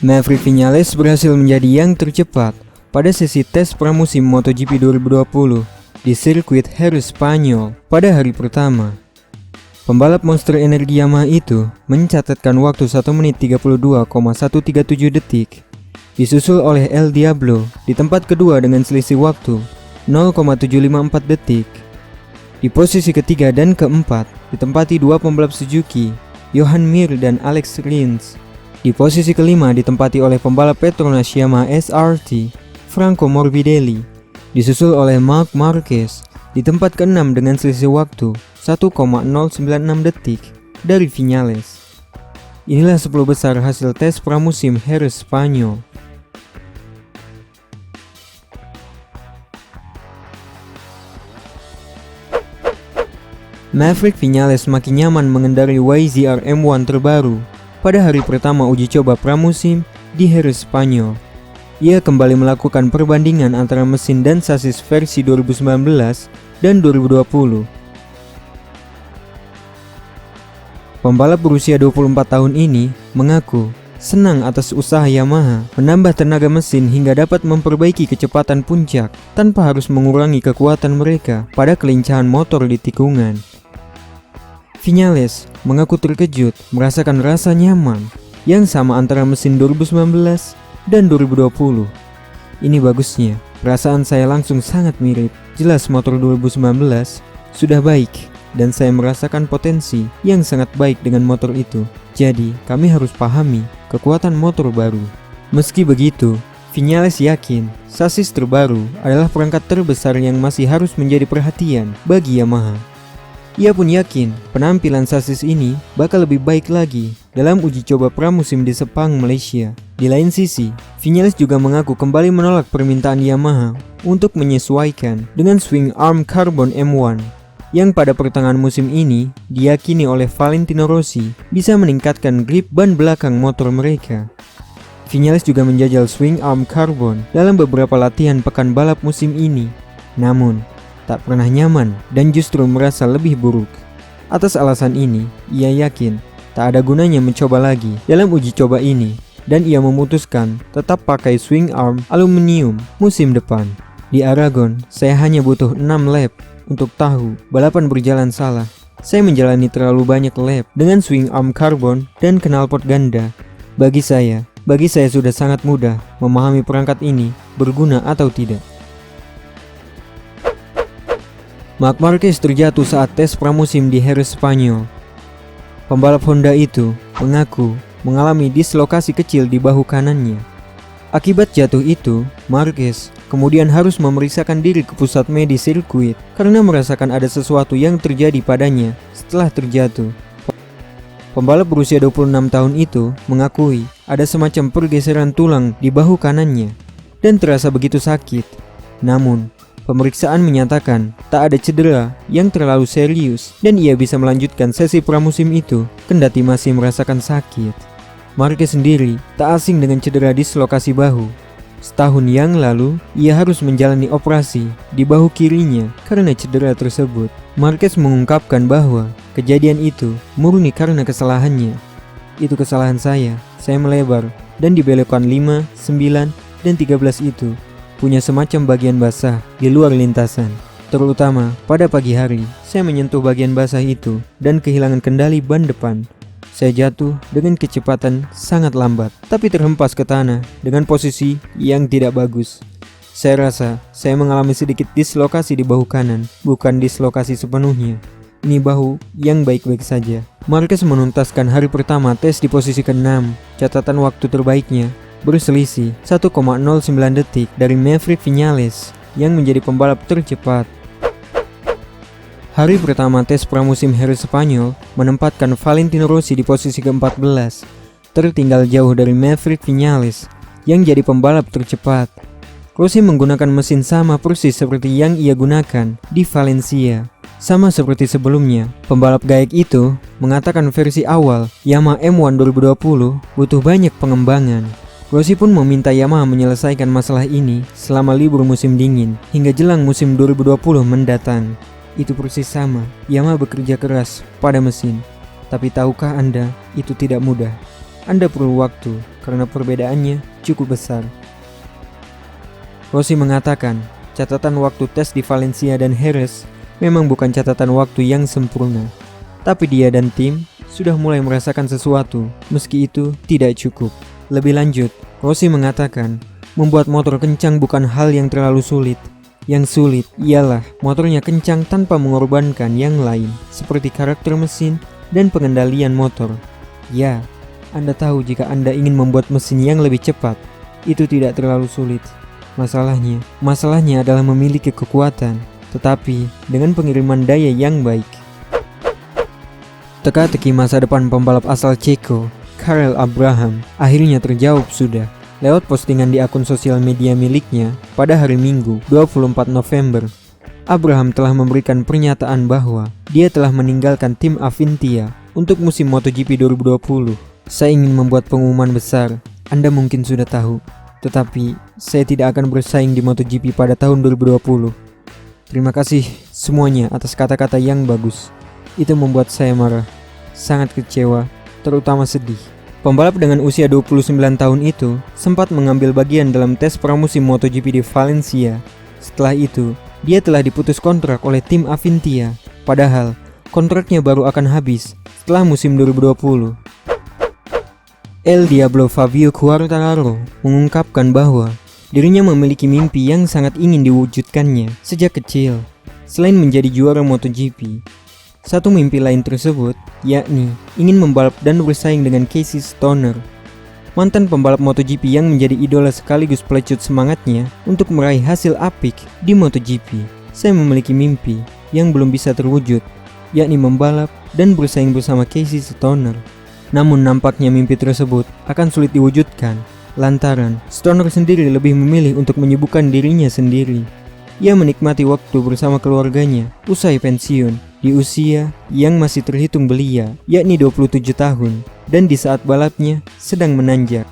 Maverick Viñales berhasil menjadi yang tercepat pada sesi tes pramusim MotoGP 2020 di sirkuit Jerez Spanyol pada hari pertama. Pembalap monster energi Yamaha itu mencatatkan waktu 1 menit 32,137 detik, disusul oleh El Diablo di tempat kedua dengan selisih waktu 0,754 detik. Di posisi ketiga dan keempat ditempati dua pembalap Suzuki, Johan Mir dan Alex Rins. Di posisi kelima ditempati oleh pembalap Petronas Yamaha SRT, Franco Morbidelli, disusul oleh Marc Marquez di tempat keenam dengan selisih waktu 1,096 detik dari Viñales. Inilah 10 besar hasil tes pramusim Jerez Spanyol. Maverick Viñales makin nyaman mengendarai YZR M1 terbaru pada hari pertama uji coba pramusim di Jerez Spanyol. Ia kembali melakukan perbandingan antara mesin dan sasis versi 2019 dan 2020. Pembalap berusia 24 tahun ini mengaku senang atas usaha Yamaha menambah tenaga mesin hingga dapat memperbaiki kecepatan puncak tanpa harus mengurangi kekuatan mereka pada kelincahan motor di tikungan. Viñales mengaku terkejut merasakan rasa nyaman yang sama antara mesin 2019 dan 2020. Ini bagusnya, perasaan saya langsung sangat mirip. Jelas motor 2019 sudah baik dan saya merasakan potensi yang sangat baik dengan motor itu. Jadi kami harus pahami kekuatan motor baru. Meski begitu, Viñales yakin sasis terbaru adalah perangkat terbesar yang masih harus menjadi perhatian bagi Yamaha. Ia pun yakin penampilan sasis ini bakal lebih baik lagi dalam uji coba pramusim di Sepang, Malaysia. Di lain sisi, Viñales juga mengaku kembali menolak permintaan Yamaha untuk menyesuaikan dengan swing arm carbon M1 yang pada pertengahan musim ini diyakini oleh Valentino Rossi bisa meningkatkan grip ban belakang motor mereka. Viñales juga menjajal swing arm carbon dalam beberapa latihan pekan balap musim ini, namun tak pernah nyaman dan justru merasa lebih buruk. Atas alasan ini, ia yakin tak ada gunanya mencoba lagi dalam uji coba ini dan ia memutuskan tetap pakai swing arm aluminium musim depan. Di Aragon, saya hanya butuh 6 lap untuk tahu balapan berjalan salah. Saya menjalani terlalu banyak lap dengan swing arm carbon dan knalpot ganda. Bagi saya sudah sangat mudah memahami perangkat ini berguna atau tidak. Marc Marquez terjatuh saat tes pramusim di Jerez Spanyol. Pembalap Honda itu mengaku mengalami dislokasi kecil di bahu kanannya. Akibat jatuh itu, Marquez kemudian harus memeriksakan diri ke pusat medis sirkuit karena merasakan ada sesuatu yang terjadi padanya setelah terjatuh. Pembalap berusia 26 tahun itu mengakui ada semacam pergeseran tulang di bahu kanannya dan terasa begitu sakit. Namun, pemeriksaan menyatakan tak ada cedera yang terlalu serius dan ia bisa melanjutkan sesi pramusim itu kendati masih merasakan sakit. Marquez sendiri tak asing dengan cedera dislokasi bahu. Setahun yang lalu, ia harus menjalani operasi di bahu kirinya karena cedera tersebut. Marquez mengungkapkan bahwa kejadian itu murni karena kesalahannya. Itu kesalahan saya melebar dan di belokan 5, 9, dan 13 itu punya semacam bagian basah di luar lintasan. Terutama pada pagi hari, saya menyentuh bagian basah itu dan kehilangan kendali ban depan. Saya jatuh dengan kecepatan sangat lambat, tapi terhempas ke tanah dengan posisi yang tidak bagus. Saya rasa saya mengalami sedikit dislokasi di bahu kanan, bukan dislokasi sepenuhnya. Ini bahu yang baik-baik saja. Marquez menuntaskan hari pertama tes di posisi ke-6. Catatan waktu terbaiknya berselisih 1,09 detik dari Maverick Viñales yang menjadi pembalap tercepat. Hari pertama tes pramusim Jerez Spanyol menempatkan Valentino Rossi di posisi ke-14, tertinggal jauh dari Maverick Viñales yang jadi pembalap tercepat. Rossi menggunakan mesin sama persis seperti yang ia gunakan di Valencia. Sama seperti sebelumnya, pembalap gaek itu mengatakan versi awal Yamaha M1 2020 butuh banyak pengembangan. Rossi pun meminta Yamaha menyelesaikan masalah ini selama libur musim dingin hingga jelang musim 2020 mendatang. Itu persis sama, Yamaha bekerja keras pada mesin. Tapi tahukah Anda, itu tidak mudah. Anda perlu waktu karena perbedaannya cukup besar. Rossi mengatakan, catatan waktu tes di Valencia dan Jerez memang bukan catatan waktu yang sempurna. Tapi dia dan tim sudah mulai merasakan sesuatu, meski itu tidak cukup. Lebih lanjut, Rossi mengatakan, membuat motor kencang bukan hal yang terlalu sulit. Yang sulit ialah motornya kencang tanpa mengorbankan yang lain, seperti karakter mesin dan pengendalian motor. Ya, Anda tahu jika Anda ingin membuat mesin yang lebih cepat, itu tidak terlalu sulit. Masalahnya adalah memiliki kekuatan, tetapi dengan pengiriman daya yang baik. Teka-teki masa depan pembalap asal Ceko, Karel Abraham, akhirnya terjawab sudah. Lewat postingan di akun sosial media miliknya pada hari Minggu 24 November, Abraham telah memberikan pernyataan bahwa dia telah meninggalkan tim Avintia untuk musim MotoGP 2020. Saya ingin membuat pengumuman besar, Anda mungkin sudah tahu, tetapi saya tidak akan bersaing di MotoGP pada tahun 2020. Terima kasih semuanya atas kata-kata yang bagus. Itu membuat saya marah, sangat kecewa, terutama sedih. Pembalap dengan usia 29 tahun itu sempat mengambil bagian dalam tes pramusim MotoGP di Valencia. Setelah itu, dia telah diputus kontrak oleh tim Avintia. Padahal, kontraknya baru akan habis setelah musim 2020. El Diablo Fabio Quartararo mengungkapkan bahwa dirinya memiliki mimpi yang sangat ingin diwujudkannya sejak kecil. Selain menjadi juara MotoGP, satu mimpi lain tersebut, yakni ingin membalap dan bersaing dengan Casey Stoner, mantan pembalap MotoGP yang menjadi idola sekaligus pelecut semangatnya untuk meraih hasil apik di MotoGP. Saya memiliki mimpi yang belum bisa terwujud, yakni membalap dan bersaing bersama Casey Stoner. Namun nampaknya mimpi tersebut akan sulit diwujudkan, lantaran Stoner sendiri lebih memilih untuk menyibukkan dirinya sendiri. Ia menikmati waktu bersama keluarganya usai pensiun di usia yang masih terhitung belia, yakni 27 tahun, dan di saat balapnya sedang menanjak.